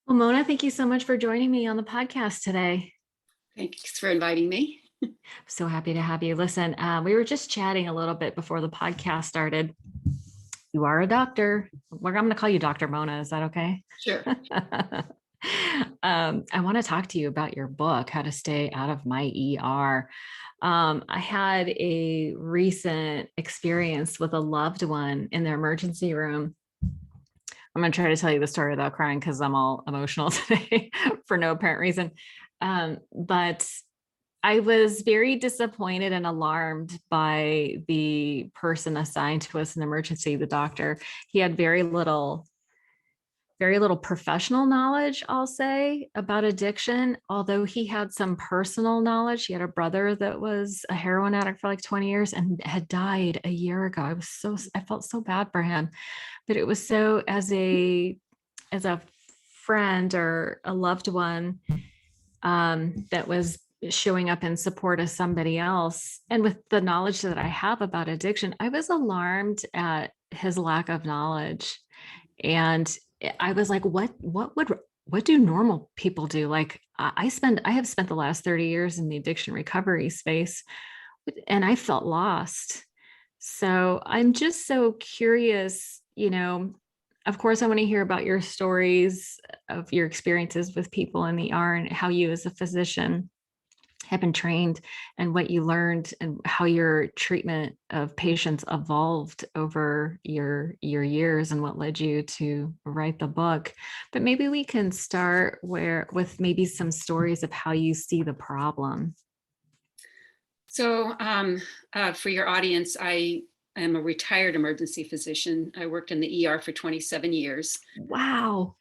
Well, Mona, thank you so much for joining me on the podcast today. Thanks for inviting me. I'm so happy to have you. Listen, we were just chatting a little bit before the podcast started. You are a doctor. I'm going to call you Dr. Mona. Is that okay? Sure. I want to talk to you about your book, How to Stay Out of My ER. I had a recent experience with a loved one in the emergency room. I'm going to try to tell you the story without crying because I'm all emotional today for no apparent reason. But I was very disappointed and alarmed by the person assigned to us in emergency, the doctor. He had very little professional knowledge, I'll say, about addiction, although he had some personal knowledge. He had a brother that was a heroin addict for like 20 years and had died a year ago. I felt so bad for him, but it was so as a friend or a loved one that was showing up in support of somebody else. And with the knowledge that I have about addiction, I was alarmed at his lack of knowledge. And I was like, what do normal people do? Like I have spent the last 30 years in the addiction recovery space, and I felt lost. So I'm just so curious, of course, I want to hear about your stories of your experiences with people in the ER and how you as a physician have been trained and what you learned and how your treatment of patients evolved over your years and what led you to write the book. But maybe we can start with maybe some stories of how you see the problem. So for your audience, I am a retired emergency physician. I worked in the ER for 27 years. Wow.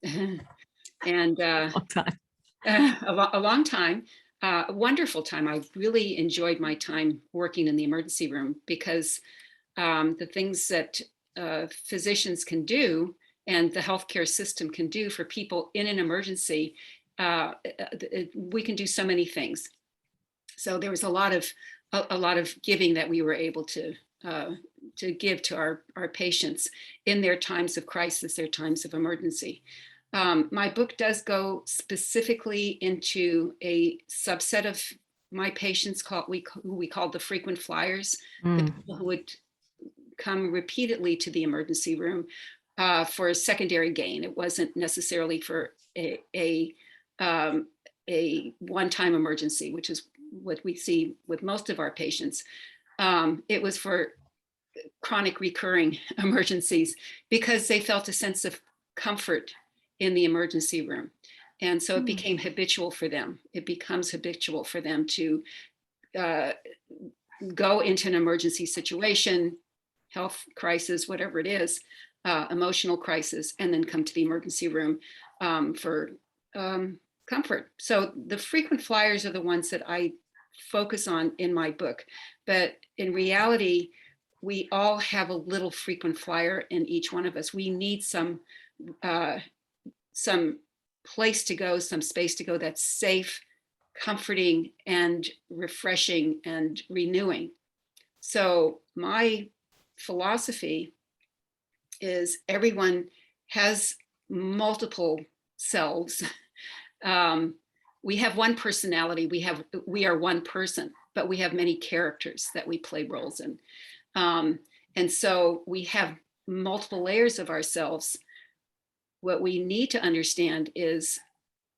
And Long time. a long time, a wonderful time. I really enjoyed my time working in the emergency room because the things that physicians can do and the healthcare system can do for people in an emergency, we can do so many things. So there was a lot of giving that we were able to give to our patients in their times of crisis, their times of emergency. My book does go specifically into a subset of my patients who we call the frequent flyers, the people who would come repeatedly to the emergency room for a secondary gain. It wasn't necessarily for a one-time emergency, which is what we see with most of our patients. It was for chronic recurring emergencies because they felt a sense of comfort in the emergency room. And so it became habitual for them. It becomes habitual for them to go into an emergency situation, health crisis, whatever it is, emotional crisis, and then come to the emergency room for comfort. So the frequent flyers are the ones that I focus on in my book. But in reality, we all have a little frequent flyer in each one of us. We need some place to go, some space to go that's safe, comforting, and refreshing and renewing. So my philosophy is everyone has multiple selves. We have one personality. We are one person, but we have many characters that we play roles in. And so we have multiple layers of ourselves. What we need to understand is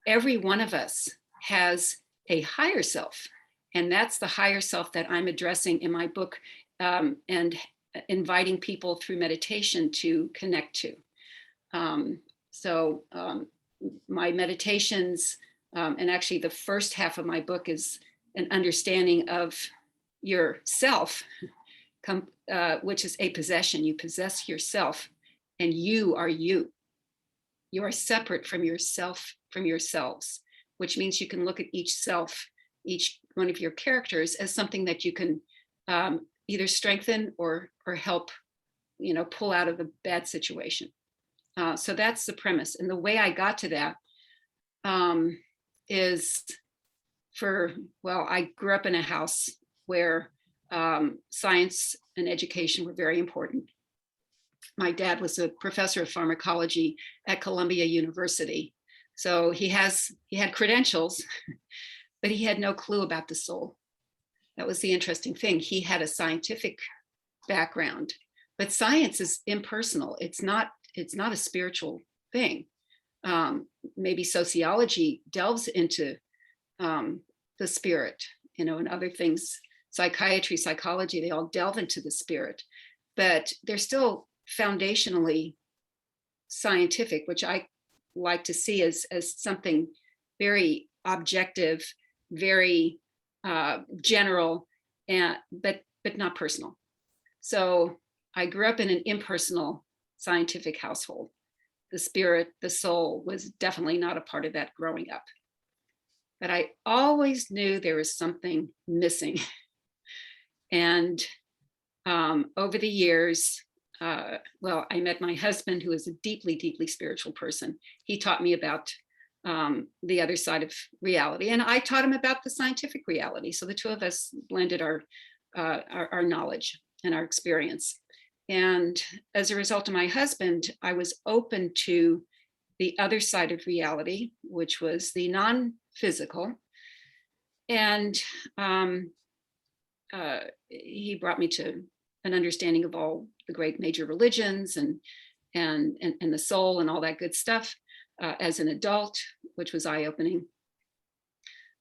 every one of us has a higher self. And that's the higher self that I'm addressing in my book and inviting people through meditation to connect to. So my meditations, and actually the first half of my book is an understanding of yourself, which is a possession. You possess yourself and you are you. You are separate from yourself, from yourselves, which means you can look at each self, each one of your characters as something that you can either strengthen or help, pull out of a bad situation. So that's the premise. And the way I got to that is I grew up in a house where science and education were very important. My dad was a professor of pharmacology at Columbia University. So he had credentials, but he had no clue about the soul. That was the interesting thing. He had a scientific background, but science is impersonal. It's not a spiritual thing. Maybe sociology delves into the spirit, and other things. Psychiatry, psychology, they all delve into the spirit, but they're still foundationally scientific, which I like to see as something very objective, very general, but not personal. So I grew up in an impersonal scientific household. The spirit, the soul was definitely not a part of that growing up. But I always knew there was something missing. And over the years, I met my husband, who is a deeply, deeply spiritual person. He taught me about the other side of reality, and I taught him about the scientific reality. So the two of us blended our knowledge and our experience. And as a result of my husband, I was open to the other side of reality, which was the non-physical. And he brought me to an understanding of all the great major religions and the soul and all that good stuff as an adult, which was eye-opening.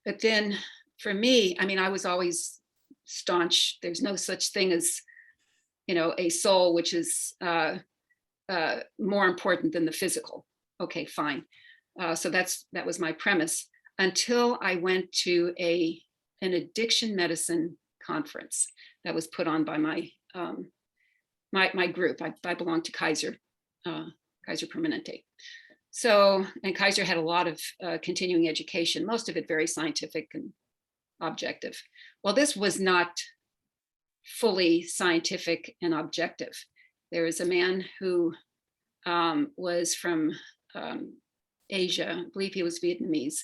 But then for me, I was always staunch. There's no such thing as, a soul which is more important than the physical. Okay, fine. So that was my premise until I went to an addiction medicine conference that was put on by my my group. I belong to Kaiser Permanente. So, and Kaiser had a lot of continuing education, most of it very scientific and objective. Well, this was not fully scientific and objective. There was a man who was from Asia, I believe he was Vietnamese,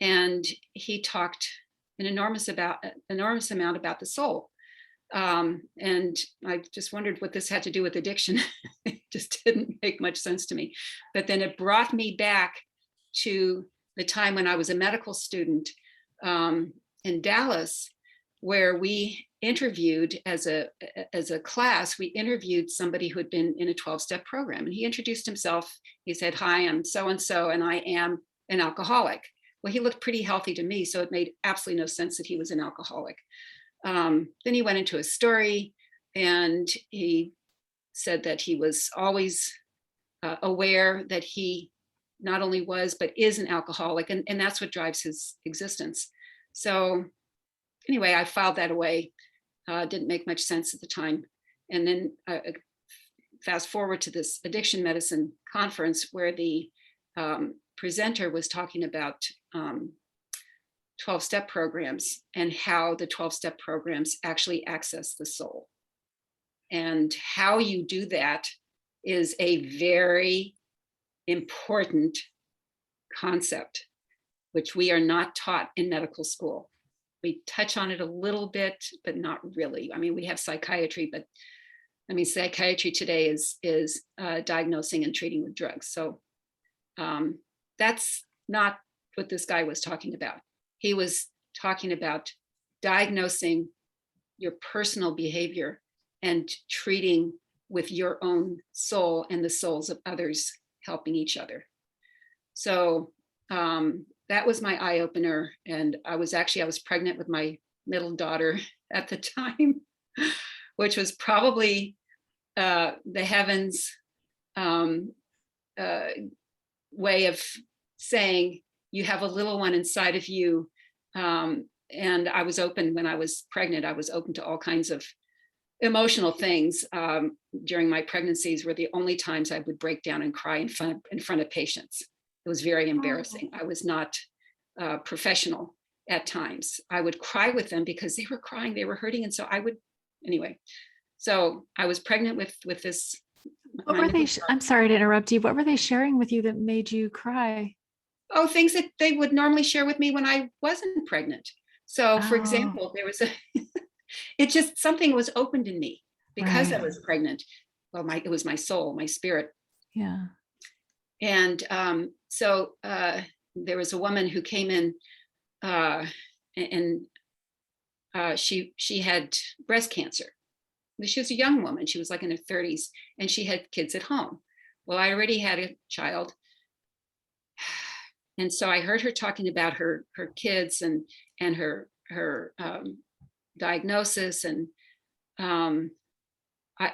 and he talked an enormous amount about the soul. And I just wondered what this had to do with addiction. It just didn't make much sense to me. But then it brought me back to the time when I was a medical student in Dallas, where we interviewed as a class, we interviewed somebody who had been in a 12-step program. And he introduced himself. He said, "Hi, I'm so-and-so, and I am an alcoholic." Well, he looked pretty healthy to me, so it made absolutely no sense that he was an alcoholic. Then he went into a story, and he said that he was always aware that he not only was, but is an alcoholic, and that's what drives his existence. So anyway, I filed that away. Didn't make much sense at the time. And then fast forward to this addiction medicine conference where the presenter was talking about 12-step programs and how the 12-step programs actually access the soul. And how you do that is a very important concept, which we are not taught in medical school. We touch on it a little bit, but not really. We have psychiatry, but psychiatry today is diagnosing and treating with drugs. So that's not what this guy was talking about. He was talking about diagnosing your personal behavior and treating with your own soul and the souls of others, helping each other. So that was my eye opener. And I was pregnant with my middle daughter at the time, which was probably the heavens way of saying, you have a little one inside of you. And I was open when I was pregnant. I was open to all kinds of emotional things. During my pregnancies were the only times I would break down and cry in front of patients. It was very embarrassing. I was not professional at times. I would cry with them because they were crying, they were hurting. And so anyway, so I was pregnant with this. What were they? I'm sorry to interrupt you. What were they sharing with you that made you cry? Oh, things that they would normally share with me when I wasn't pregnant. So for example, there was something was opened in me because I was pregnant. Well, it was my soul, my spirit. Yeah. And so there was a woman who came in, and she had breast cancer. She was a young woman. She was like in her 30s, and she had kids at home. Well, I already had a child, and so I heard her talking about her kids and her diagnosis, and um,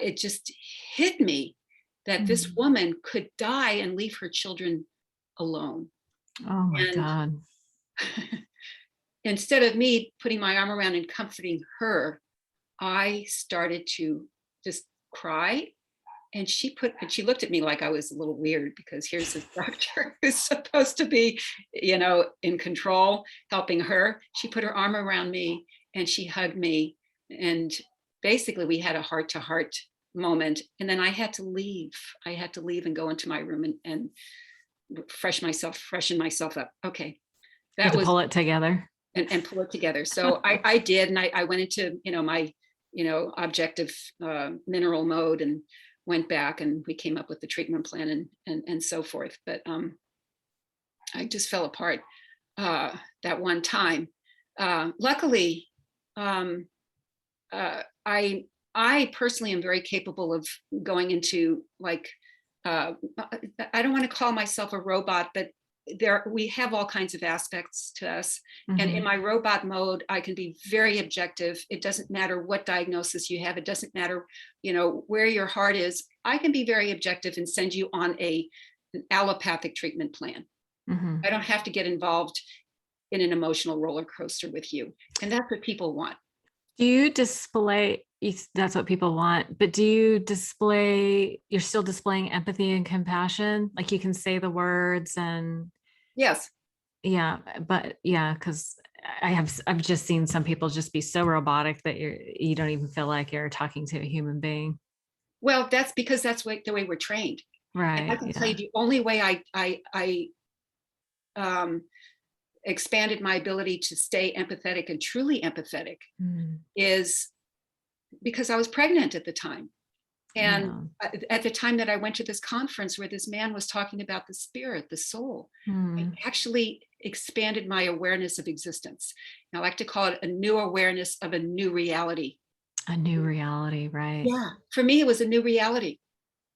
it just hit me that this Mm. woman could die and leave her children alone. Oh my And God. instead of me putting my arm around and comforting her, I started to just cry. And she looked at me like I was a little weird, because here's this doctor who's supposed to be, in control, helping her. She put her arm around me and she hugged me. And basically we had a heart to heart moment. And then I had to leave. I had to leave and go into my room and freshen myself up. Okay. You had That to was, pull it together. and pull it together. So I did, and I went into my objective mineral mode, and went back, and we came up with the treatment plan, and so forth. But I just fell apart that one time. Luckily, um, I personally am very capable of going into, like, I don't want to call myself a robot, but we have all kinds of aspects to us. And in Mhm. my robot mode, I can be very objective. It doesn't matter what diagnosis you have. It doesn't matter, where your heart is. I can be very objective and send you on an allopathic treatment plan. Mhm. I don't have to get involved in an emotional roller coaster with you. And that's what people want. Do you display, that's what people want, but do you display, you're still displaying empathy and compassion? Like you can say the words and Yes. yeah, but yeah, because I've just seen some people just be so robotic that you don't even feel like you're talking to a human being. Well, that's because that's the way we're trained. And I Right. can tell you Yeah. the only way I um, expanded my ability to stay empathetic and truly empathetic Mm, is because I was pregnant at the time. And yeah. at the time that I went to this conference where this man was talking about the spirit, the soul, I Mm, actually expanded my awareness of existence. And I like to call it a new awareness of a new reality. a new reality, right? Yeah. For me, it was a new reality.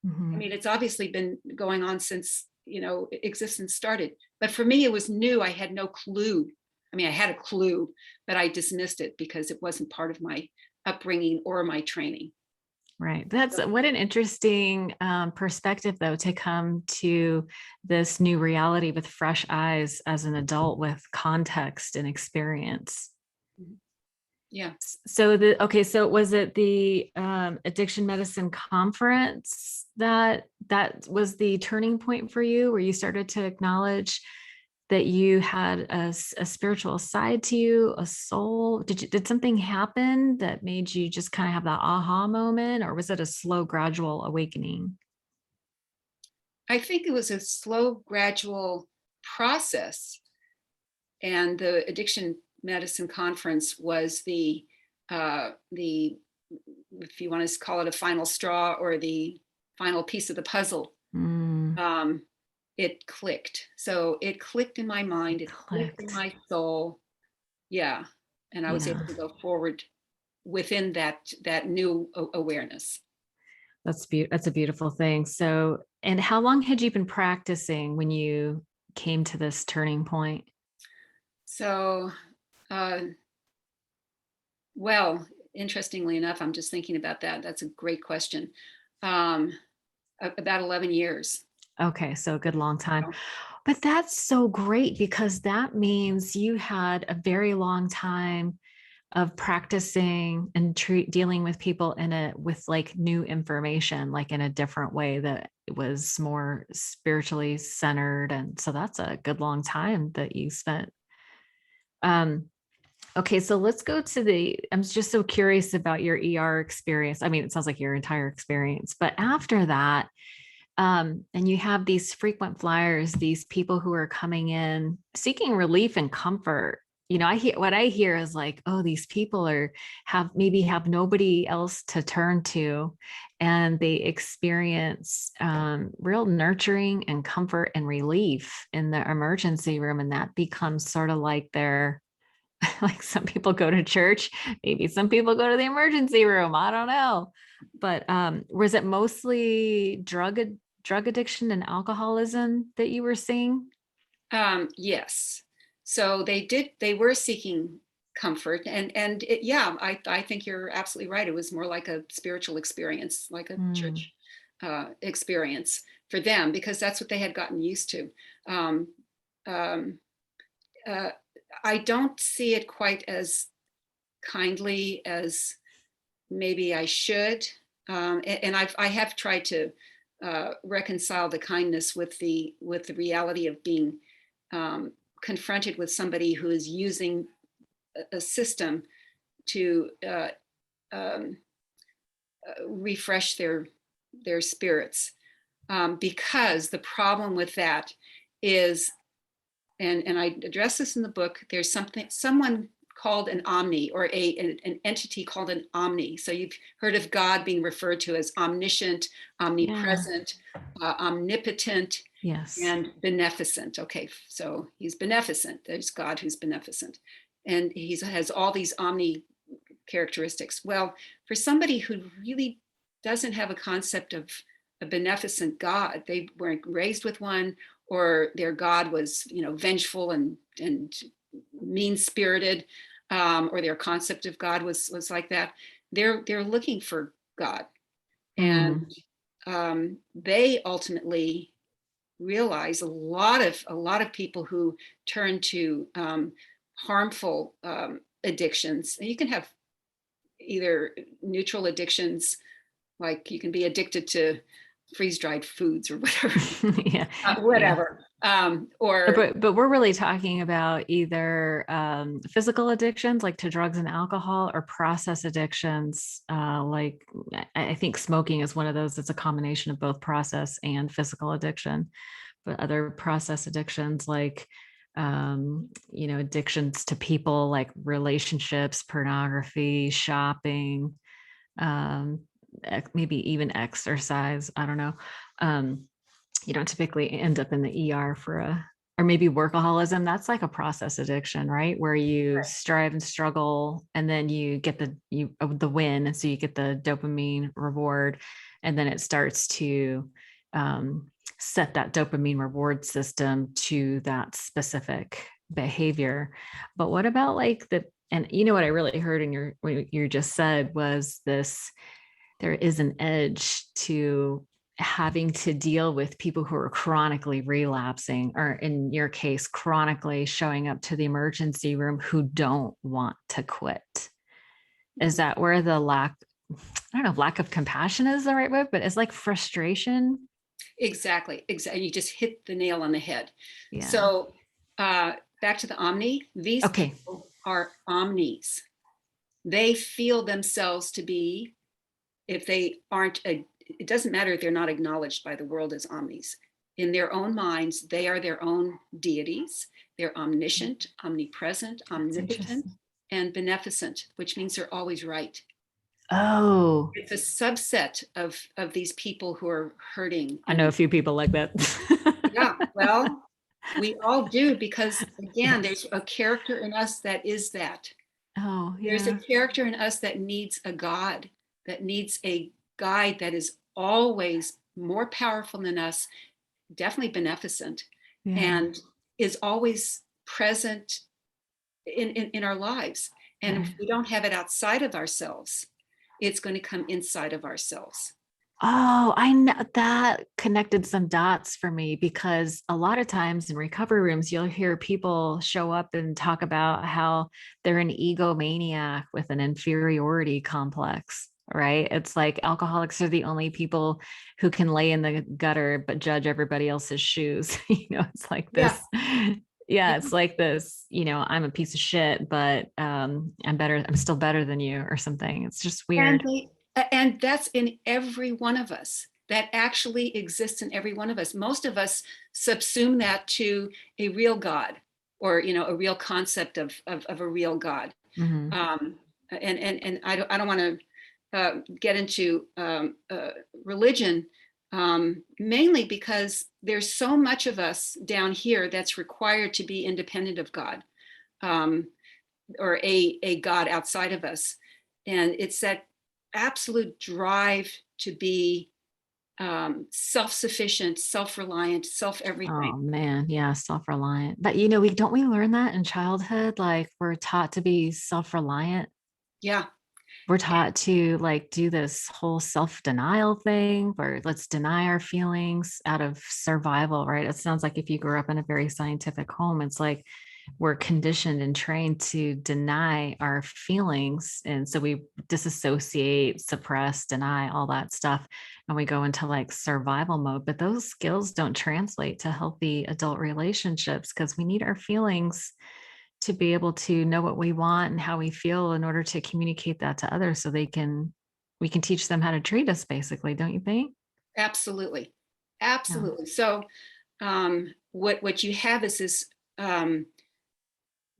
I Mhm. mean, it's obviously been going on since, existence started. But for me, it was new. I had no clue. I mean, I had a clue, but I dismissed it because it wasn't part of my upbringing or my training. Right. That's what an interesting perspective, though, to come to this new reality with fresh eyes as an adult with context and experience. Mhm. Yeah. So so was it the addiction medicine conference that was the turning point for you, where you started to acknowledge that you had a spiritual side to you, a soul? Did something happen that made you just kind of have that aha moment, or was it a slow, gradual awakening? I think it was a slow, gradual process. And the addiction medicine conference was the if you want to call it a final straw or the final piece of the puzzle. Mm, um, it clicked. So it clicked in my it mind, it clicked in clicked. my soul. Yeah. And I was Yeah, able to go forward within that new awareness. that's a beautiful thing. So, and how long had you been practicing when you came to this turning point? So, uh, well, interestingly enough, I'm just thinking about that. That's a great question. Um, about 11 years. Okay, so a good long time. But that's so great because that means you had a very long time of practicing and dealing with people with like new information, like in a different way that was more spiritually centered. And so that's a good long time that you spent. Um, okay, so let's go to I'm just so curious about your ER experience. I mean, it sounds like your entire experience, but after that, and you have these frequent flyers, these people who are coming in seeking relief and comfort. what I hear is like, oh, these people have nobody else to turn to, and they experience real nurturing and comfort and relief in the emergency room, and that becomes sort of like their like some people go to church, maybe some people go to the emergency room. I don't know, but was it mostly drug addiction and alcoholism that you were seeing? Yes. So they were seeking comfort, and yeah, I think you're absolutely right. It was more like a spiritual experience, like a Mm, church experience for them, because that's what they had gotten used to. Um, um, uh, I don't see it quite as kindly as maybe I should. And I have tried to reconcile the kindness with the reality of being um, confronted with somebody who is using a system to um, refresh their spirits. Because the problem with that is, and I address this in the book, there's someone called an omni, or an entity called an omni. So you've heard of God being referred to as omniscient, yeah. omnipresent, omnipotent, Yes. and beneficent. Okay, so he's beneficent. There's God who's beneficent. And he has all these omni characteristics. Well, for somebody who really doesn't have a concept of a beneficent God, they weren't raised with one, or their God was, vengeful and mean spirited, or their concept of God was like that. They're looking for God, and Mm, they ultimately realize a lot of people who turn to harmful addictions. You can have either neutral addictions, like you can be addicted to freeze dried foods or whatever, yeah. Yeah. whatever. Or But we're really talking about either physical addictions like to drugs and alcohol, or process addictions. Like I think smoking is one of those. It's a combination of both process and physical addiction. But other process addictions like addictions to people like relationships, pornography, shopping, um, maybe even exercise. I don't know. Um, you don't typically end up in the ER or maybe workaholism. That's like a process addiction, right? Where you strive and struggle, and then you get the win, and so you get the dopamine reward, and then it starts to set that dopamine reward system to that specific behavior. But what about like and what I really heard in what you just said was this: there is an edge to having to deal with people who are chronically relapsing, or in your case, chronically showing up to the emergency room, who don't want to quit. Is that where the I don't know if lack of compassion is the right word, but it's like frustration? exactly, you just hit the nail on the head. Yeah. So back to the omni. These Okay. people are omnis. They feel themselves to be, if they aren't, it doesn't matter if they're not acknowledged by the world as omnis. In their own minds, they are their own deities. They're omniscient, omnipresent, That's omnipotent, interesting. and beneficent, which means they're always right. Oh, It's a subset of these people who are hurting. I know a And few people like that. yeah, well, we all do, because again, Yes. there's a character in us that is that. Oh, There's a yeah. character in us that needs a God, that needs a guide that is always more powerful than us, definitely beneficent, Yeah. and is always present in our lives. And if Right. we don't have it outside of ourselves, it's going to come inside of ourselves. Oh, I know that connected some dots for me, because a lot of times in recovery rooms, you'll hear people show up and talk about how they're an egomaniac with an inferiority complex, right? It's like alcoholics are the only people who can lay in the gutter but judge everybody else's shoes. It's like Yeah. this. Yeah, Yeah. it's like this, I'm a piece of shit, but I'm still better than you or something. It's just And weird. and that's in every one of us. That actually exists in every one of us. Most of us subsume that to a real God. or a real concept of a real God. Hmm. um, and I don't want to get into religion, mainly because there's so much of us down here that's required to be independent of God, um, or a God outside of us. And it's that absolute drive to be self-sufficient, self-reliant, self-everything. Oh man, yeah, self-reliant. But we don't we learn that in childhood? Like we're taught to be self-reliant. Yeah, We're taught to like do this whole self-denial thing where let's deny our feelings out of survival, right? It sounds like if you grew up in a very scientific home, it's like we're conditioned and trained to deny our feelings. And so we disassociate, suppress, deny all that stuff. And we go into like survival mode. But those skills don't translate to healthy adult relationships because we need our feelings to be able to know what we want and how we feel in order to communicate that to others so we can teach them how to treat us basically, don't you think? absolutely, Yeah. absolutely. So what you have is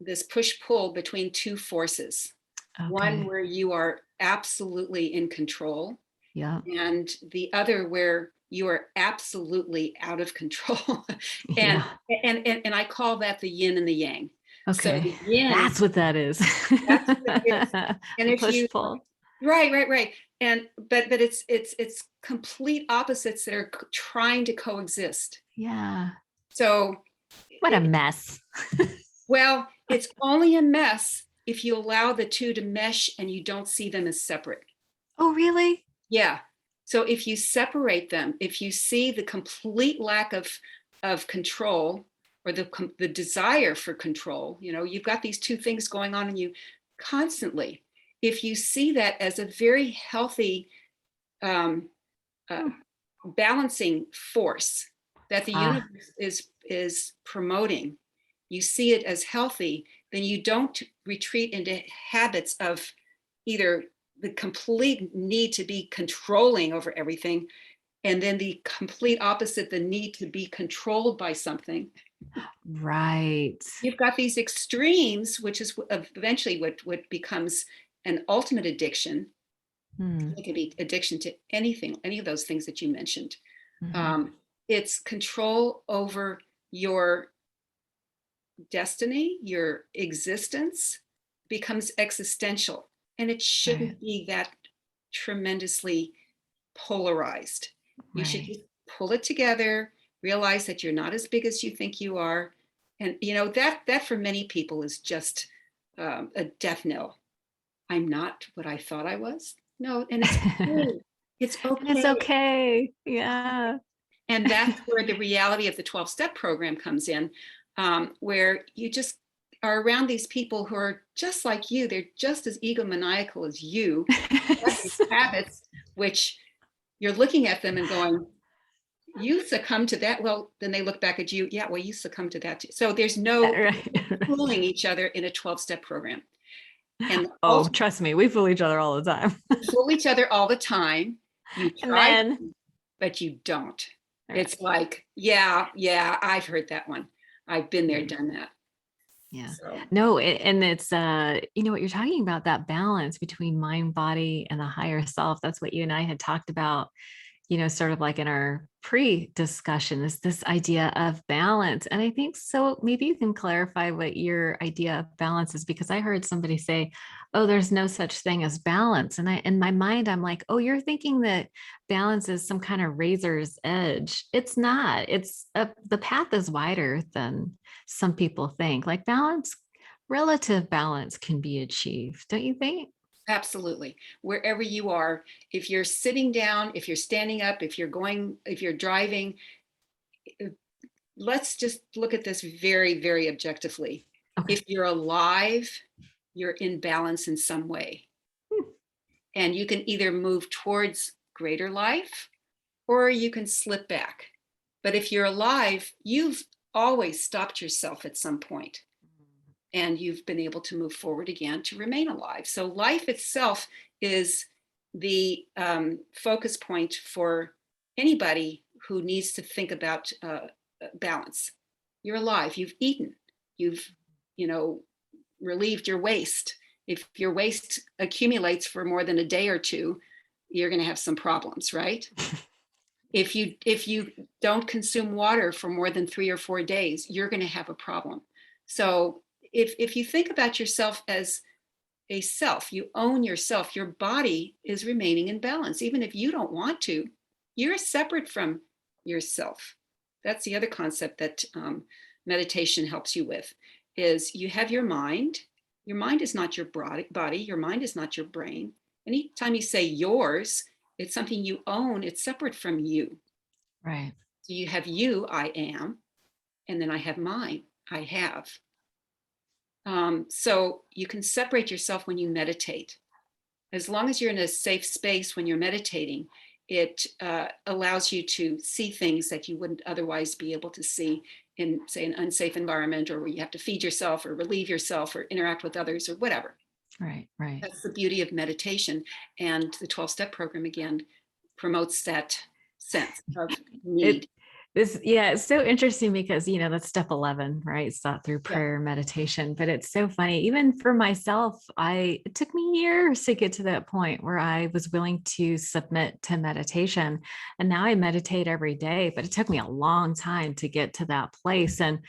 this push pull between two forces. One Okay. where you are absolutely in control, Yeah. and the other where you are absolutely out of control. and, Yeah. and I call that the yin and the yang. So Okay. the yin, That's what that is. that's what it is. And The if push you, pull. right. And but it's complete opposites that are trying to coexist. Yeah. So What a it, mess. well, it's only a mess if you allow the two to mesh and you don't see them as separate. Oh, really? Yeah. So if you separate them, if you see the complete lack of control, or the desire for control, you've got these two things going on in you constantly. If you see that as a very healthy, um, uh, Hmm. balancing force that the Ah, universe is promoting, you see it as healthy, then you don't retreat into habits of either the complete need to be controlling over everything, and then the complete opposite, the need to be controlled by something. right. You've got these extremes, which is eventually what becomes an ultimate addiction. Hmm. It can be addiction to anything, any of those things that you mentioned. Mhm. It's control over your destiny, your existence becomes existential, and it Right. shouldn't be that tremendously polarized. You should Right. just pull it together, realize that you're not as big as you think you are. And that for many people is just a death knell. I'm not what I thought I was. No, and it's And okay. It's it's okay. okay. Yeah. And that's where the reality of the 12-step program comes in, where you just are around these people who are just like you. They're just as egomaniacal as you. Have these habits, which you're looking at them and going, you succumb to that. Well, then they look back at you. Yeah, well, you succumb to that too. So there's no Right. fooling each other in a 12-step program. And Oh, ultimately, trust me, we fool each other all the time. you fool each other all the time. You And try, then, but you don't. right. It's like, yeah, I've heard that one. I've been there, Yeah. done that. Yeah. So No, and it's what you're talking about, that balance between mind, body, and the higher self. That's what you and I had talked about, sort of like in our pre-discussion, is this idea of balance. And I think so. Maybe you can clarify what your idea of balance is, because I heard somebody say, "Oh, there's no such thing as balance." And in my mind, I'm like, "Oh, you're thinking that balance is some kind of razor's edge." It's not. The path is wider than some people think. Like balance, relative balance can be achieved, don't you think? absolutely, wherever you are, if you're sitting down, if you're standing up, if you're driving, let's just look at this very, very objectively. Okay. If you're alive, you're in balance in some way. Hmm. And you can either move towards greater life or you can slip back. But if you're alive, you've always stopped yourself at some point, and you've been able to move forward again to remain alive. So life itself is the focus point for anybody who needs to think about balance. You're alive, you've eaten, you've, you know, relieved your waste. If your waste accumulates for more than a day or two, you're going to have some problems, right? If you don't consume water for more than 3 or 4 days, you're going to have a problem. So if you think about yourself as a self, you own yourself, your body is remaining in balance. Even if you don't want to, you're separate from yourself. That's the other concept that meditation helps you with, is you have your mind. Your mind is not your body. Your mind is not your brain. Anytime you say yours, it's something you own. It's separate from you. Right. So you have you, I am, and then I have mine, I have. So you can separate yourself when you meditate. As long as you're in a safe space when you're meditating, it allows you to see things that you wouldn't otherwise be able to see in, say, an unsafe environment, or where you have to feed yourself or relieve yourself or interact with others or whatever. Right. Right. That's the beauty of meditation. And the 12-step program, again, promotes that sense of It need. yeah, it's so interesting because that's step 11, right? It's thought through Yeah. prayer and meditation. But it's so funny, even for myself, it took me years to get to that point where I was willing to submit to meditation. And now I meditate every day, but it took me a long time to get to that place. And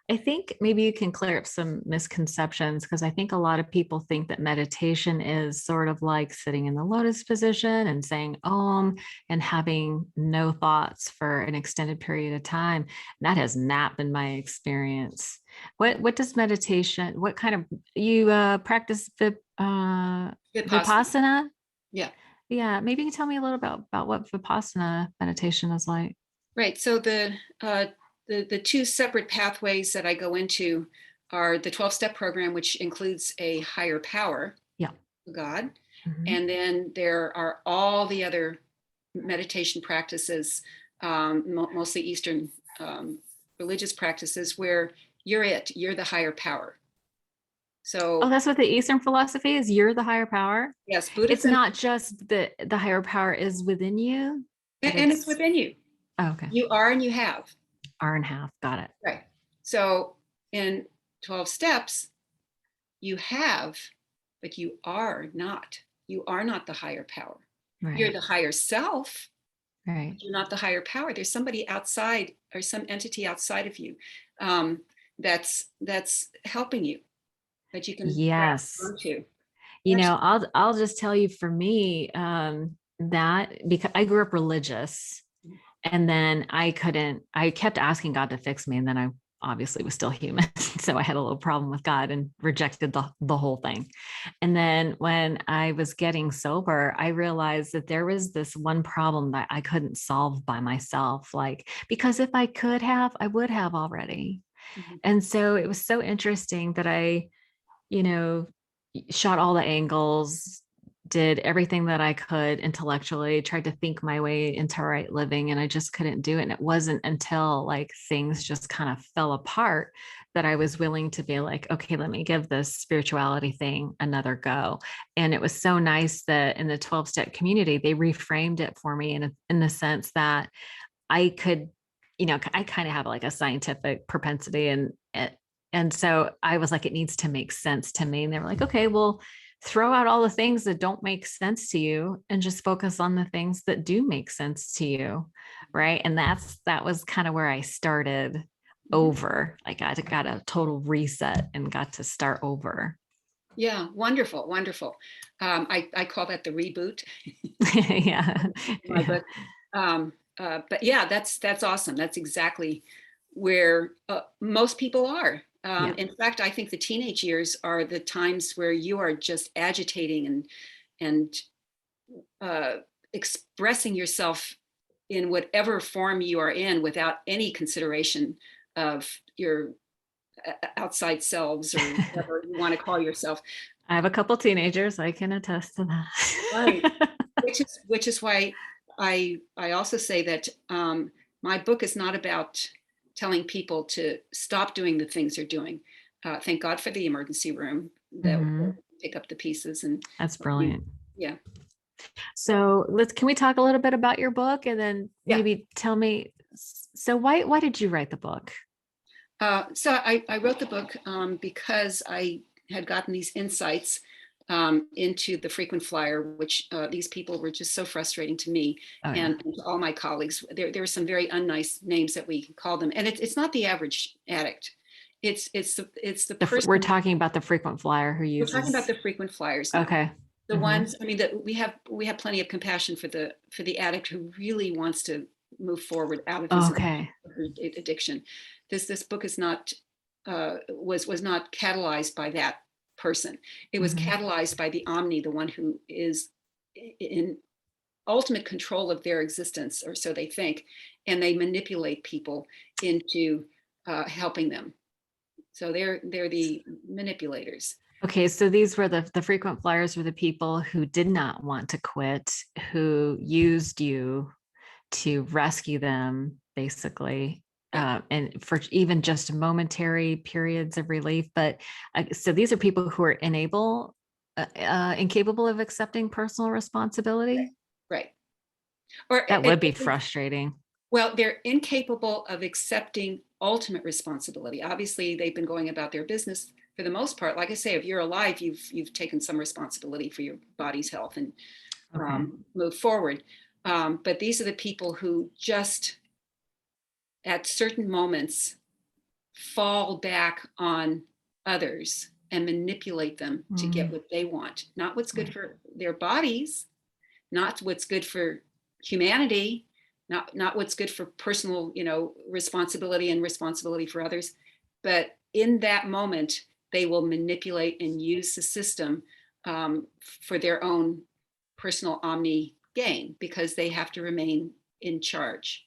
I think maybe you can clear up some misconceptions, because I think a lot of people think that meditation is sort of like sitting in the lotus position and saying Om and having no thoughts for an extended period of time. That has not been my experience. What does meditation, what kind of, you practice Vipassana. Vipassana? Yeah. Yeah, maybe you can tell me a little about what Vipassana meditation is like. Right. So the two separate pathways that I go into are the 12-step program, which includes a higher power, Yeah. God, Mhm. and then there are all the other meditation practices, mostly Eastern religious practices, where you're the higher power. Oh, So that's what the Eastern philosophy is. You're the higher power. yes, It's Buddhism, not just the higher power is within you, but and it's it's within you. okay. You are and you have. R and half. Got it. Right. So in 12 steps, you have, but you are not. You are not the higher power. You're Right. the higher self, Right. but you're not the higher power. There's somebody outside, or some entity outside of you, um, that's helping you, that you can grab Yes. onto. I'll just tell you, for me, that because I grew up religious, and then I kept asking God to fix me, and then I obviously was still human. So I had a little problem with God and rejected the whole thing. And then when I was getting sober, I realized that there was this one problem that I couldn't solve by myself, like, because if I could have, I would have already. Mhm. And so it was so interesting that I, you know, shot all the angles, did everything that I could intellectually, tried to think my way into right living, and I just couldn't do it. And it wasn't until like things just kind of fell apart that I was willing to be like, okay, let me give this spirituality thing another go. And it was so nice that in the 12-step community, they reframed it for me in the sense that I could, I kind of have like a scientific propensity, and so I was like, it needs to make sense to me. And they were like, okay, well, throw out all the things that don't make sense to you and just focus on the things that do make sense to you. Right. And that was kind of where I started Mhm. over. Like I got a total reset and got to start over. Yeah, wonderful, wonderful. I call that the reboot Yeah. in my Yeah. book. But yeah, that's awesome. That's exactly where most people are. Yeah. In fact, I think the teenage years are the times where you are just agitating and expressing yourself in whatever form you are in, without any consideration of your outside selves, or whatever you want to call yourself. I have a couple teenagers. I can attest to Right. that. Which is why I also say that my book is not about telling people to stop doing the things they're doing. Thank God for the emergency room that will Mhm. pick up the pieces and That's help you. brilliant. Yeah. So can we talk a little bit about your book, and then Yeah. maybe tell me, so why did you write the book? So I wrote the book because I had gotten these insights into the frequent flyer, which these people were just so frustrating to me Oh yeah. and to all my colleagues. There were some very unnice names that we call them, and it's not the average addict. It's the We're person. talking about the frequent flyer who We're talking about uses. the frequent flyers now. Okay. The Hmm. ones, I mean, that we have plenty of compassion for the addict who really wants to move forward out of his Okay. addiction. This book is not was not catalyzed by that person. It was Hmm. catalyzed by the omni, the one who is in ultimate control of their existence, or so they think, and they manipulate people into helping them. So they're the manipulators. Okay, so these were the frequent flyers were the people who did not want to quit, who used you to rescue them, basically, Yeah. and for even just momentary periods of relief. But so these are people who are incapable of accepting personal responsibility. Right. Or That would be frustrating. well, they're incapable of accepting ultimate responsibility. Obviously, they've been going about their business for the most part. Like I say, if you're alive, you've taken some responsibility for your body's health and Okay. move forward. But these are the people who just at certain moments fall back on others and manipulate them to get Mm, what they want, not what's good right. for their bodies, not what's good for humanity, not what's good for personal, responsibility and responsibility for others, but in that moment they will manipulate and use the system for their own personal omni gain because they have to remain in charge.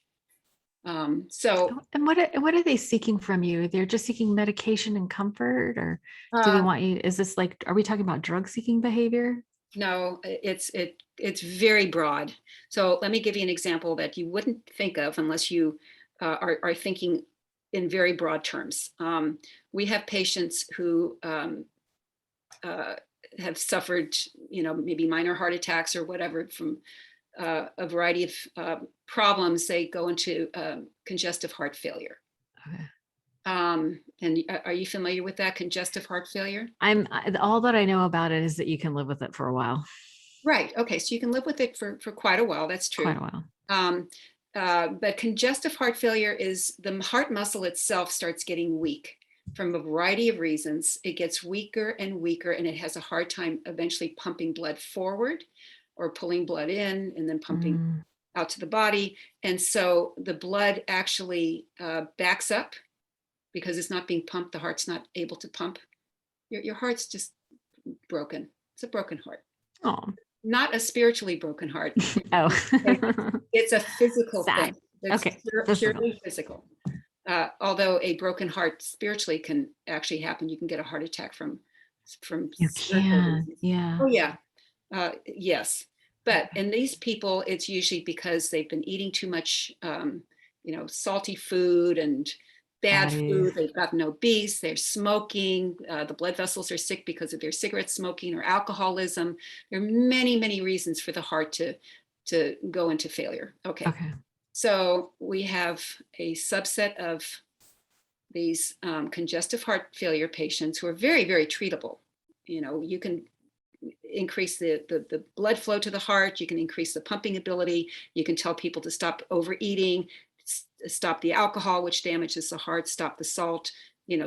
So And what are they seeking from you? They're just seeking medication and comfort, or do they uh, want you? Is this like, are we talking about drug seeking behavior? no, it's very broad. So let me give you an example that you wouldn't think of unless you are thinking in very broad terms. We have patients who uh, have suffered, maybe minor heart attacks or whatever from a variety of problems. They go into congestive heart failure. Okay. And are you familiar with that congestive heart failure? All that I know about it is that you can live with it for a while, Right. Okay. So you can live with it for quite a while. That's quite true. a while. Um, but congestive heart failure is the heart muscle itself starts getting weak from a variety of reasons. It gets weaker and weaker, and it has a hard time eventually pumping blood forward or pulling blood in and then pumping Mm, out to the body. And so the blood actually backs up because it's not being pumped. The heart's not able to pump. Your heart's just broken. It's a broken heart, oh, not a spiritually broken heart. oh, It's a physical thing. sad. It's Okay, physical. purely physical. Although a broken heart spiritually can actually happen. You can get a heart attack from You spiritual can, reasons. yeah. Oh yeah, yes. But in these people, it's usually because they've been eating too much, salty food and bad Fatties. food. They've gotten obese. They're smoking. The blood vessels are sick because of their cigarette smoking or alcoholism. There are many, many reasons for the heart to go into failure. Okay, Okay. so we have a subset of these congestive heart failure patients who are very, very treatable. You can increase the blood flow to the heart. You can increase the pumping ability. You can tell people to stop overeating, stop the alcohol, which damages the heart, stop the salt,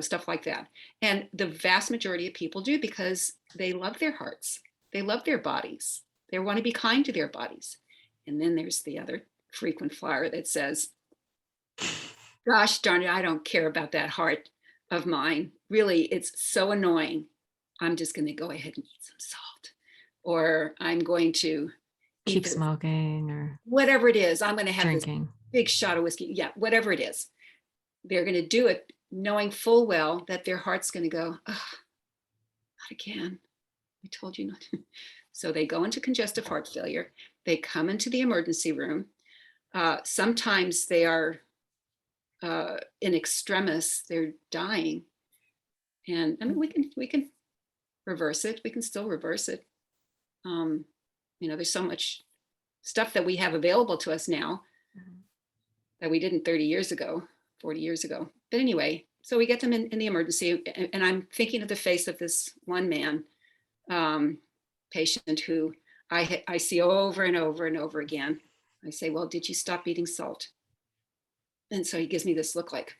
stuff like that. And the vast majority of people do because they love their hearts. They love their bodies. They want to be kind to their bodies. And then there's the other frequent flyer that says, gosh darn it, I don't care about that heart of mine. Really, it's so annoying. I'm just going to go ahead and eat some salt, or I'm going to eat Keep this, smoking or whatever it is. I'm going to have this drinking. big shot of whiskey. Yeah, whatever it is. They're going to do it knowing full well that their heart's going to go, oh, not again. I told you not to. So they go into congestive heart failure. They come into the emergency room. Sometimes they are in extremis, they're dying. And I mean, we can reverse it. We can still reverse it. Um, there's so much stuff that we have available to us now Mhm. that we didn't 30 years ago, 40 years ago. But anyway, So we get them in the emergency, and I'm thinking of the face of this one man, patient who I see over and over and over again. I say, well, did you stop eating salt? And so he gives me this look like,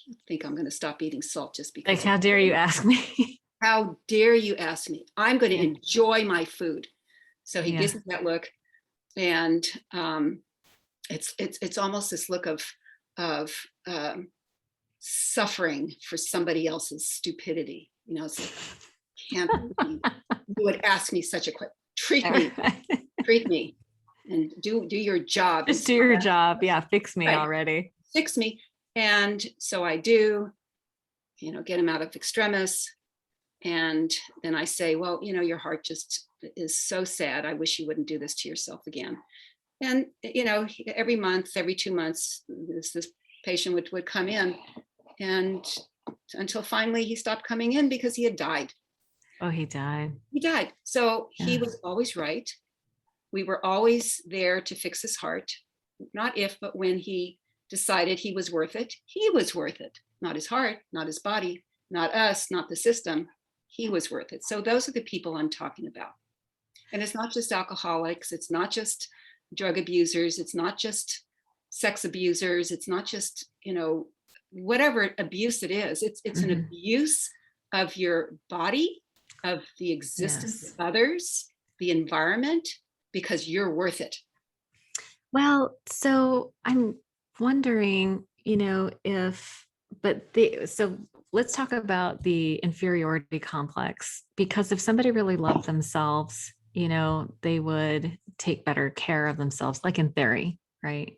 you think I'm going to stop eating salt just Like, because how dare you ask me? how dare you ask me? I'm going to Yeah. enjoy my food. So he Yeah. gives me that look, and it's almost this look of suffering for somebody else's stupidity. You know, it's like, can't believe you would ask me such a question. Treat me, and do your job. Just do your job. Yeah. Fix me Right, already. fix me. And so I do, get him out of extremis. And then I say, well, your heart just is so sad. I wish you wouldn't do this to yourself again. And, every month, every 2 months, this patient would come in, and until finally he stopped coming in because he had died. Oh, he died. He died. So he Yeah. was always right. We were always there to fix his heart, not if, but when he decided he was worth it. He was worth it, not his heart, not his body, not us, not the system. He was worth it. So those are the people I'm talking about. And it's not just alcoholics, it's not just drug abusers, it's not just sex abusers, it's not just, whatever abuse it is. It's an abuse of your body, of the existence Yes. of others, the environment, because you're worth it. Well, so I'm wondering, so let's talk about the inferiority complex, because if somebody really loved themselves, they would take better care of themselves, like in theory, right?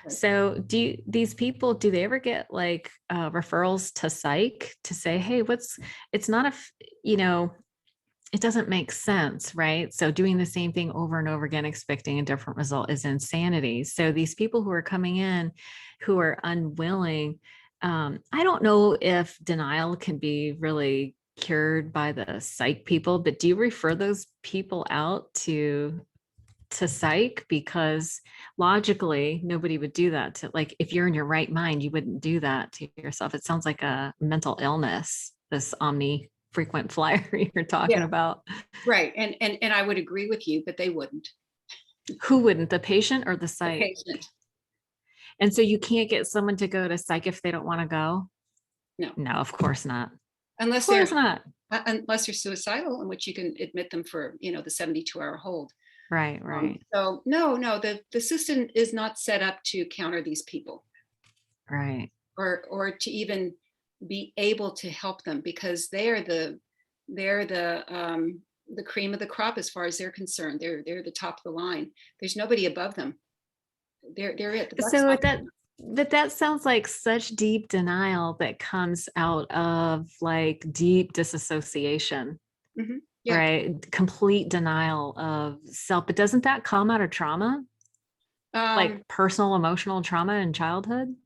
Right. So these people, do they ever get like referrals to psych to say, hey, it's not it doesn't make sense, right? So doing the same thing over and over again, expecting a different result is insanity. So these people who are coming in who are unwilling, I don't know if denial can be really cured by the psych people, but do you refer those people out to psych? Because logically nobody would do that to, like, if you're in your right mind, you wouldn't do that to yourself. It sounds like a mental illness, this omni frequent flyer you're talking Yeah, about. right. And I would agree with you, but they wouldn't. Who wouldn't, the patient or the The psych? patient, And so you can't get someone to go to psych if they don't want to go? no, No, of course not. Of unless they're course not. unless they're suicidal, in which you can admit them for the 72-hour hold. Right, right, So no, the system is not set up to counter these people, right. or to even be able to help them, because they're the cream of the crop as far as they're concerned. They're the top of the line. There's nobody above them. They're it. The buck's So off. that sounds like such deep denial that comes out of like deep disassociation, Yeah. right? Complete denial of self. But doesn't that come out of trauma? Um, Like personal emotional trauma in childhood?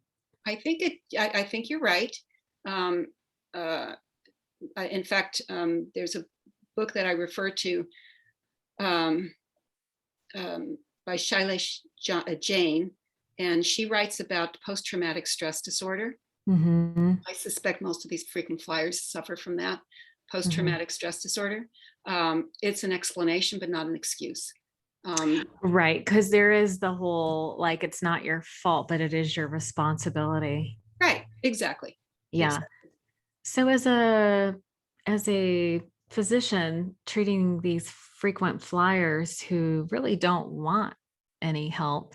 I think you're right. Um, uh, in fact, there's a book that I refer to, um, by Shailesh Jain, and she writes about post-traumatic stress disorder. Mm-hmm. I suspect most of these frequent flyers suffer from that Mm-hmm. post-traumatic stress disorder. It's an explanation, but not an excuse. Right. Because there is the whole, like, it's not your fault, but it is your responsibility. Right, exactly. Yeah. So as a physician treating these frequent flyers who really don't want any help,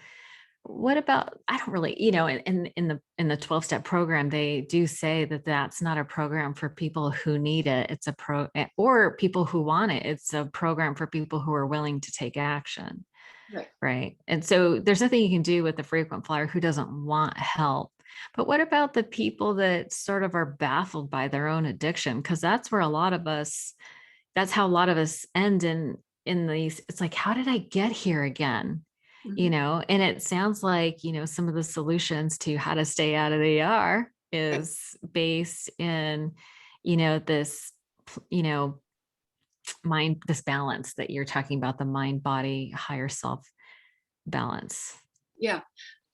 what about, I don't really, in the 12-step program, they do say that that's not a program for people who need it. It's or people who want it. It's a program for people who are willing to take action. Right. Right. And so there's nothing you can do with the frequent flyer who doesn't want help. But what about the people that sort of are baffled by their own addiction? Because that's how a lot of us end in these. It's like, how did I get here again? Mhm. And it sounds like, some of the solutions to how to stay out of the ER Right. is based in, this, mind, this balance that you're talking about, the mind, body, higher self balance. Yeah.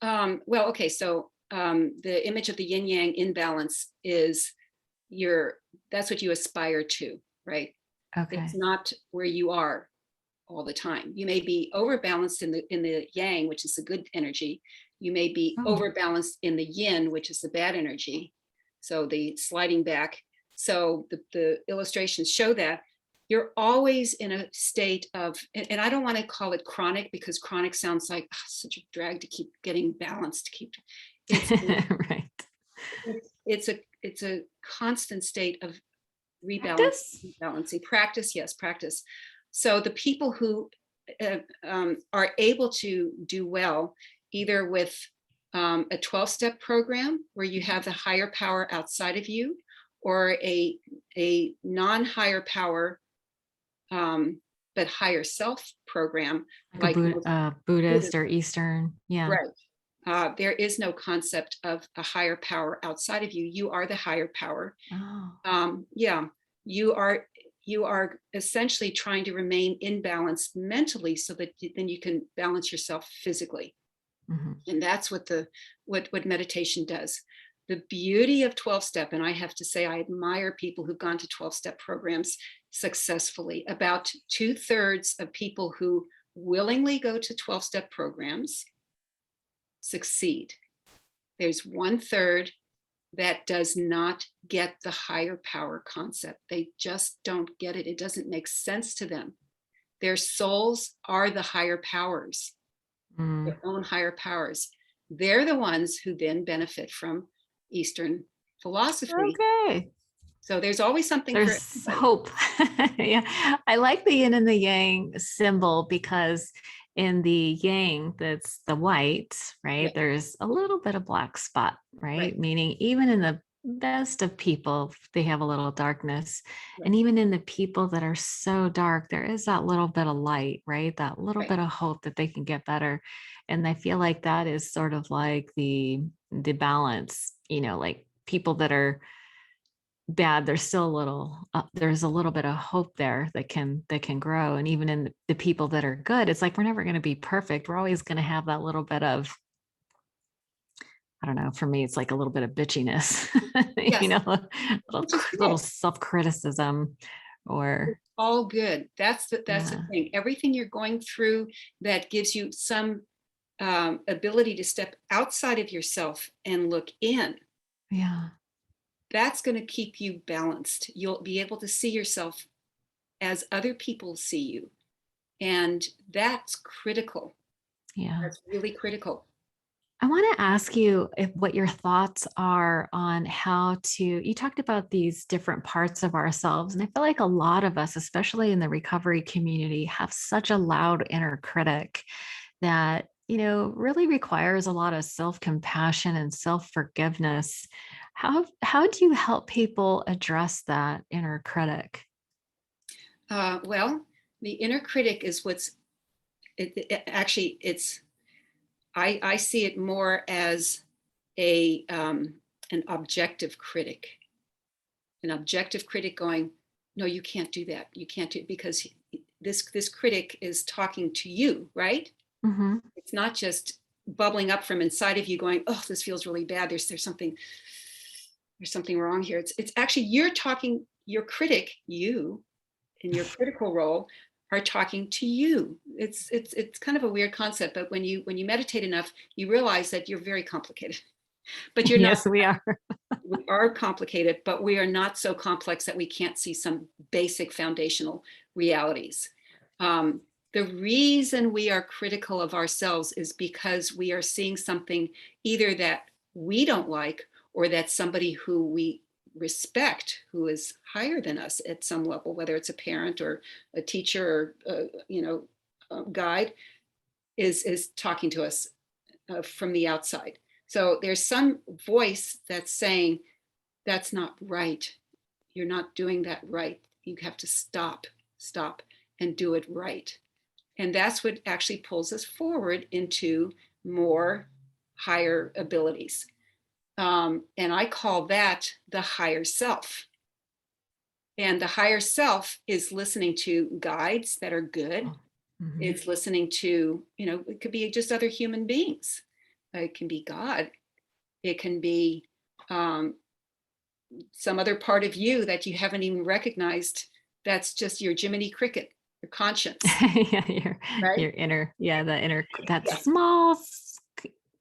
Well, okay. So the image of the yin yang imbalance is that's what you aspire to, right? It's Okay. not where you are all the time. You may be overbalanced in the yang, which is the good energy. You may be Oh, overbalanced in the yin, which is the bad energy. So the sliding back. So the illustrations show that you're always in a state of, and I don't want to call it chronic, because chronic sounds like such a drag to keep getting balanced, to keep it's right. it's a constant state of Practice? rebalancing practice. Yes, practice. So the people who are able to do well, either with a 12-step program where you have the higher power outside of you, or a non-higher power but higher self program, Like a like most Buddhist or Buddhism. Eastern. Yeah. Right. There is no concept of a higher power outside of you. You are the higher power. Oh. Yeah, you are essentially trying to remain in balance mentally, so that then you can balance yourself physically. Mhm. And that's what meditation does. The beauty of 12-step, and I have to say I admire people who've gone to 12-step programs successfully. About 2/3 of people who willingly go to 12-step programs succeed. There's 1/3 that does not get the higher power concept. They just don't get it. It doesn't make sense to them. Their souls are the higher powers, Mm. their own higher powers. They're the ones who then benefit from Eastern philosophy. Okay. So there's always something for There's everybody. hope. Yeah. I like the yin and the yang symbol because in the yang, that's the white, right? Right, There's a little bit of black spot, right, right? Meaning, even in the best of people, they have a little darkness. And right, even in the people that are so dark, there is that little bit of light, right? That little right. bit of hope that they can get better. And I feel like that is sort of like the balance, like people that are bad, there's still a little there's a little bit of hope there that can grow. And even in the people that are good, it's like we're never going to be perfect. We're always going to have that little bit of, I don't know, for me it's like a little bit of bitchiness, Yes, a little which is little good. self-criticism, or All good. That's the yeah. thing. Everything you're going through that gives you some ability to step outside of yourself and look in, Yeah. that's going to keep you balanced. You'll be able to see yourself as other people see you. And that's critical. Yeah. That's really critical. I want to ask you what your thoughts are on how to, you talked about these different parts of ourselves. And I feel like a lot of us, especially in the recovery community, have such a loud inner critic that, really requires a lot of self-compassion and self-forgiveness. How do you help people address that inner critic? Well, the inner critic is actually, I see it more as a an objective critic, going, no, you can't do that. You can't do it, because this critic is talking to you, right? Hmm. It's not just bubbling up from inside of you going, oh, this feels really bad. There's something wrong here. It's actually, you're talking, your critic, you in your critical role, are talking to you. It's kind of a weird concept, but when you meditate enough, you realize that you're very complicated. But you're not. Yes, we are. We are complicated, but we are not so complex that we can't see some basic foundational realities. Um, the reason we are critical of ourselves is because we are seeing something either that we don't like, or that somebody who we respect, who is higher than us at some level, whether it's a parent or a teacher or a guide, is talking to us from the outside. So there's some voice that's saying, that's not right. You're not doing that right. You have to stop and do it right. And that's what actually pulls us forward into more higher abilities. And I call that the higher self. And the higher self is listening to guides that are good. Oh, mhm. It's listening to, it could be just other human beings. It can be God. It can be some other part of you that you haven't even recognized. That's just your Jiminy Cricket, your conscience, Yeah, right? your inner, the inner, that Yeah. small,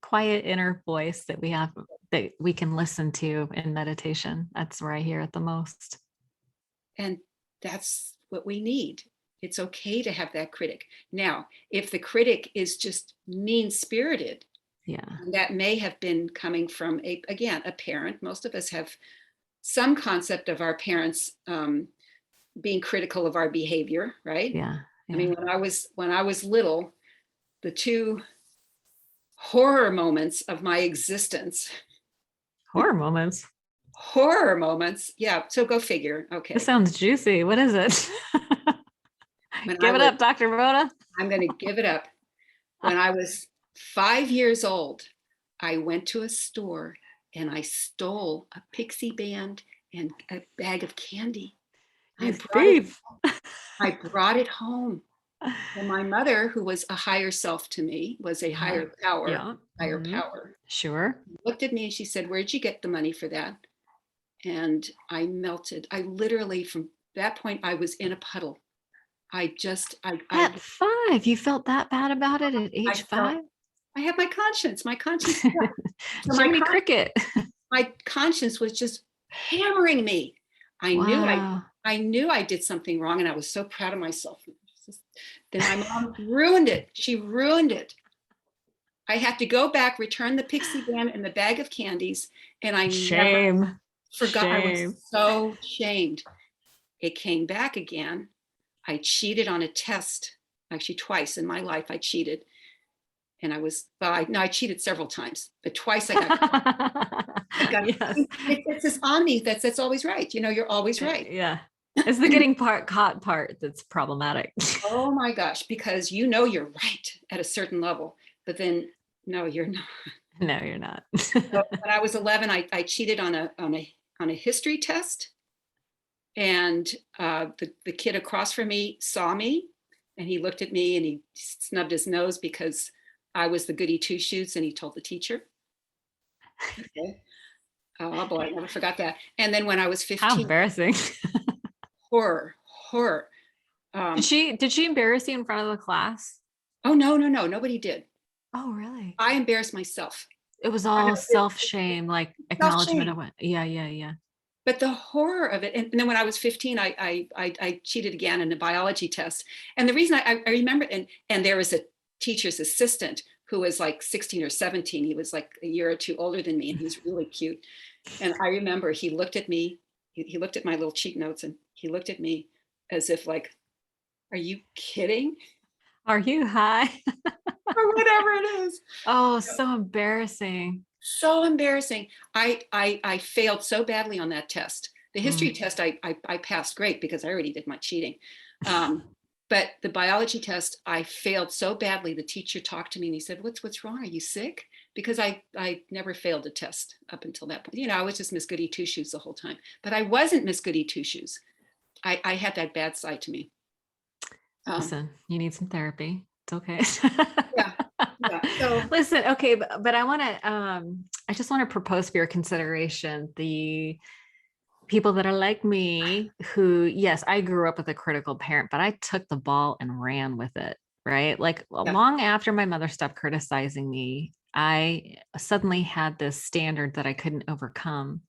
quiet inner voice that we have, that we can listen to in meditation. That's where I hear it the most. And that's what we need. It's okay to have that critic. Now, if the critic is just mean spirited, Yeah. that may have been coming from again, a parent. Most of us have some concept of our parents being critical of our behavior, right? Yeah. I Yeah. mean, when I was little, the two horror moments of my existence, Horror moments. horror moments, yeah. So go figure. This Okay, sounds juicy. What is it? when I Give it was, up, DrMona. I'm going to give it up. When I was 5 years old, I went to a store and I stole a pixie band and a bag of candy. I You brought it. thief. I brought it home. And my mother, who was a higher self to me, was a Uh-huh. higher power, Yeah. higher power. Sure. Looked at me and she said, "Where'd you get the money for that?" And I melted. I literally, from that point, I was in a puddle. I just, At 5, you felt that bad about it at I age felt, 5? I had my conscience. My conscience. Yeah. So Jiminy Cricket. my conscience was just hammering me. I knew I, Wow. I knew I did something wrong, and I was so proud of myself. Then my mom ruined it. She ruined it. I had to go back, return the pixie band and the bag of candies, and I never Shame. forgot. I was Shame. so shamed. It came back again. I cheated on a test. Actually, twice in my life, I cheated. And I was, well, no, I cheated several times, but twice I got caught. I got, Yes. it's this on me that's always right. You're always right. Yeah. It's the getting caught part that's problematic. Oh my gosh, because you're right at a certain level, but then no, you're not. No, you're not. So when I was 11, I cheated on a history test, and the kid across from me saw me, and he looked at me and he snubbed his nose because I was the goody two shoes, and he told the teacher. Okay. Oh boy, I never forgot that. And then when I was How 15, embarrassing. horror. Did Um, she embarrass you in front of the class? oh no, no, no, nobody did. Oh, really? I embarrassed myself. It was I all know, self-shame, like self acknowledgement of shame. what. Yeah, yeah, yeah. But the horror of it, and then when I was 15, I cheated again in a biology test. And the reason I remember, and there was a teacher's assistant who was like 16 or 17. He was like a year or two older than me, and he was really cute. And I remember he looked at me, he looked at my little cheat notes, and he looked at me as if like, "Are you kidding?" Are you high? Or whatever it is. Oh, so embarrassing. So embarrassing. I failed so badly on that test. The history Mm. test I passed great because I already did my cheating. Um, but the biology test I failed so badly. The teacher talked to me and he said, "What's wrong? Are you sick?" Because I never failed a test up until that point. I was just Miss Goody Two Shoes the whole time. But I wasn't Miss Goody Two Shoes. I had that bad side to me. Um, Listen, you need some therapy. It's okay. yeah, yeah. So Listen, okay, but I just want to propose for your consideration the people that are like me who, yes, I grew up with a critical parent, but I took the ball and ran with it, right? Like yeah, long after my mother stopped criticizing me, I suddenly had this standard that I couldn't overcome.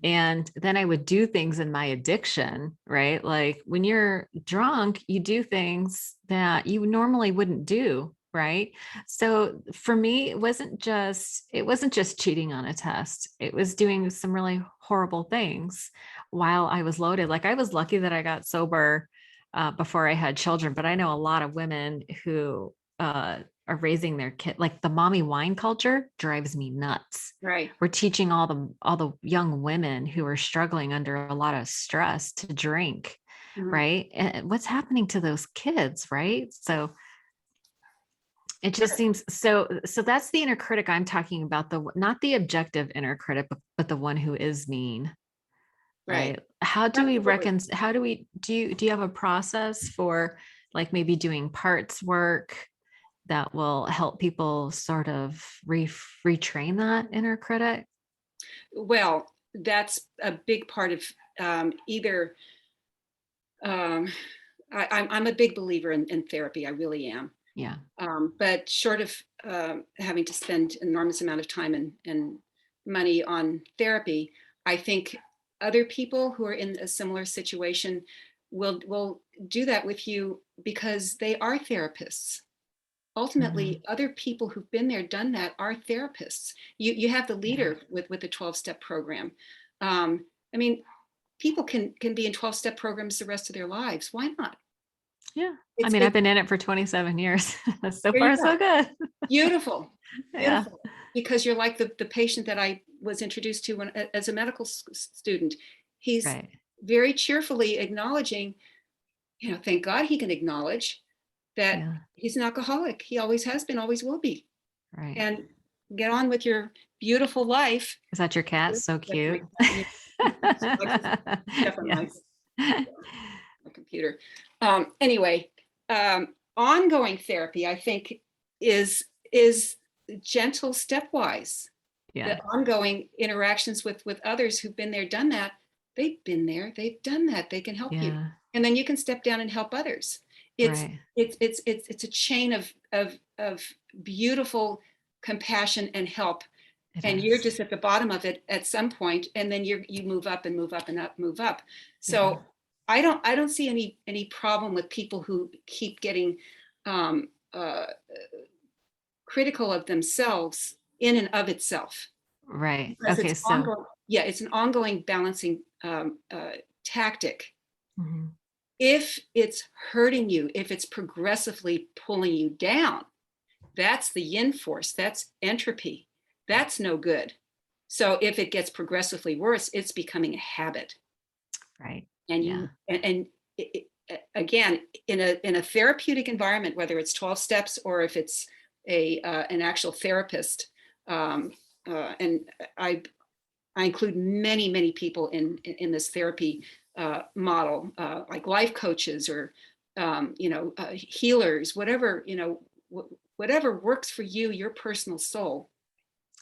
And then I would do things in my addiction, right? Like when you're drunk, you do things that you normally wouldn't do, right? So for me, it wasn't just cheating on a test. It was doing some really horrible things while I was loaded. Like I was lucky that I got sober before I had children, but I know a lot of women who are raising their kid. Like the mommy wine culture drives me nuts. right. We're teaching all the young women who are struggling under a lot of stress to drink, Mhm. right? And what's happening to those kids, right? So it just seems so that's the inner critic I'm talking about, the not the objective inner critic, but the one who is mean, Right. right? How do we Absolutely. reckon how do we do you have a process for like maybe doing parts work that will help people sort of retrain that inner critic? Well, that's a big part of either. Um, I'm a big believer in therapy. I really am. Yeah. But short of having to spend an enormous amount of time and money on therapy, I think other people who are in a similar situation will do that with you because they are therapists. Hmm. Ultimately, other people who've been there, done that, are therapists. You have the Yeah. leader with the 12-step program. I mean, people can be in 12-step programs the rest of their lives. Why not? Yeah. I It's mean, I've it. been in it for 27 years. So There you far, go. so good. Beautiful, Yeah. beautiful. Because you're like the patient that I was introduced to when, as a medical student. He's Right. very cheerfully acknowledging, thank God he can acknowledge that Yeah. he's an alcoholic. He always has been, always will be. Right. And get on with your beautiful life. Is that your cat? So That's my cute. cat. I can step on Yes. my computer. Anyway, ongoing therapy, I think, is gentle, stepwise. Yeah. The ongoing interactions with others who've been there, done that. They've been there, they've done that. They can help you, Yeah. and then you can step down and help others. It's Right. it's a chain of beautiful compassion and help, It and you're is. just at the bottom of it at some point, and then you move up and move up and up, move up. Yeah. So I don't see any problem with people who keep getting um, uh, critical of themselves in and of itself, Right. because Okay. it's So, ongoing. Yeah, it's an ongoing balancing tactic. mhm. If it's hurting you, if it's progressively pulling you down, that's the yin force, that's entropy, that's no good. So if it gets progressively worse, it's becoming a habit. Right. And Yeah. again, in a therapeutic environment, whether it's 12 steps or if it's a an actual therapist, um, and I I include many people in this therapy model, like life coaches or healers, whatever, whatever works for you, your personal soul.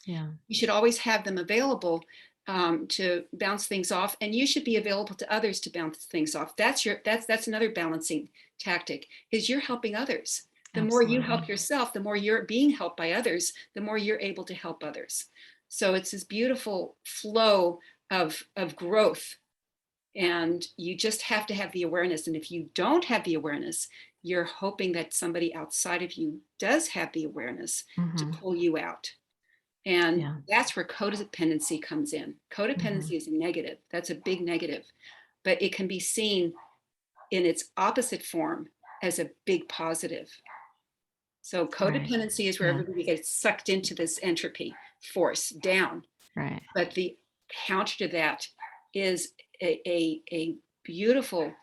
Yeah. You should always have them available to bounce things off, and you should be available to others to bounce things off. That's another balancing tactic, is you're helping others. The more you help Absolutely. yourself, the more you're being helped by others, the more you're able to help others. So it's this beautiful flow of growth, and you just have to have the awareness. And if you don't have the awareness, you're hoping that somebody outside of you does have the awareness to Hmm. pull you out. And Yeah. that's where codependency comes in. Hmm. Codependency is a negative. That's a big negative, but it can be seen in its opposite form as a big positive. So Right. codependency is where Yeah. everybody gets sucked into this entropy force down. Right. But the counter to that is a beautiful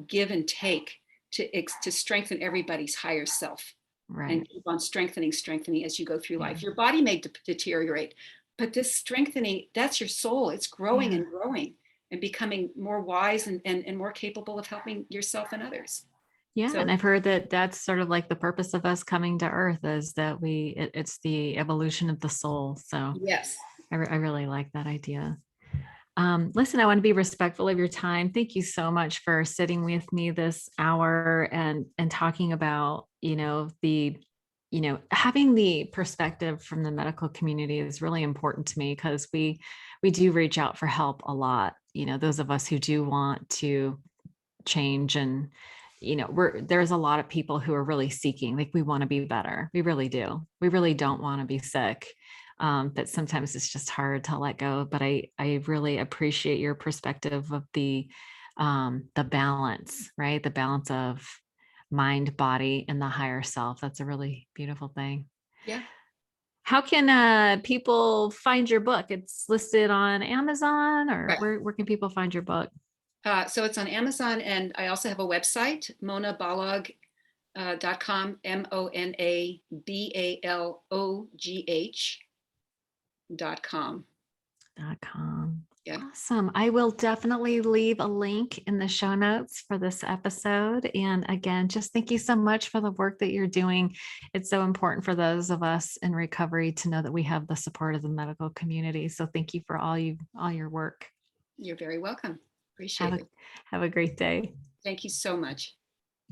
give and take to strengthen everybody's higher self, Right. and keep on strengthening as you go through Yeah. life. Your body may deteriorate, but this strengthening, that's your soul. It's growing Yeah. and growing and becoming more wise and more capable of helping yourself and others. Yeah. So And I've heard that that's sort of like the purpose of us coming to Earth is that it's the evolution of the soul. So yes, I really like that idea. Listen, I want to be respectful of your time. Thank you so much for sitting with me this hour and talking about, having the perspective from the medical community is really important to me because we do reach out for help a lot. Those of us who do want to change and there's a lot of people who are really seeking, like we want to be better. We really do. We really don't want to be sick. But sometimes it's just hard to let go. But I really appreciate your perspective of the balance, right? The balance of mind, body, and the higher self. That's a really beautiful thing. yeah, How can people find your book? It's listed on Amazon, or right. where can people find your book? So it's on Amazon, and I also have a website, monabalogh.com, MONABALOGH.com. .com. Yeah, Awesome. I will definitely leave a link in the show notes for this episode. And again, just thank you so much for the work that you're doing. It's so important for those of us in recovery to know that we have the support of the medical community. So thank you for all your work. you're very welcome. Have Appreciate a it. have a great day. Thank you so much.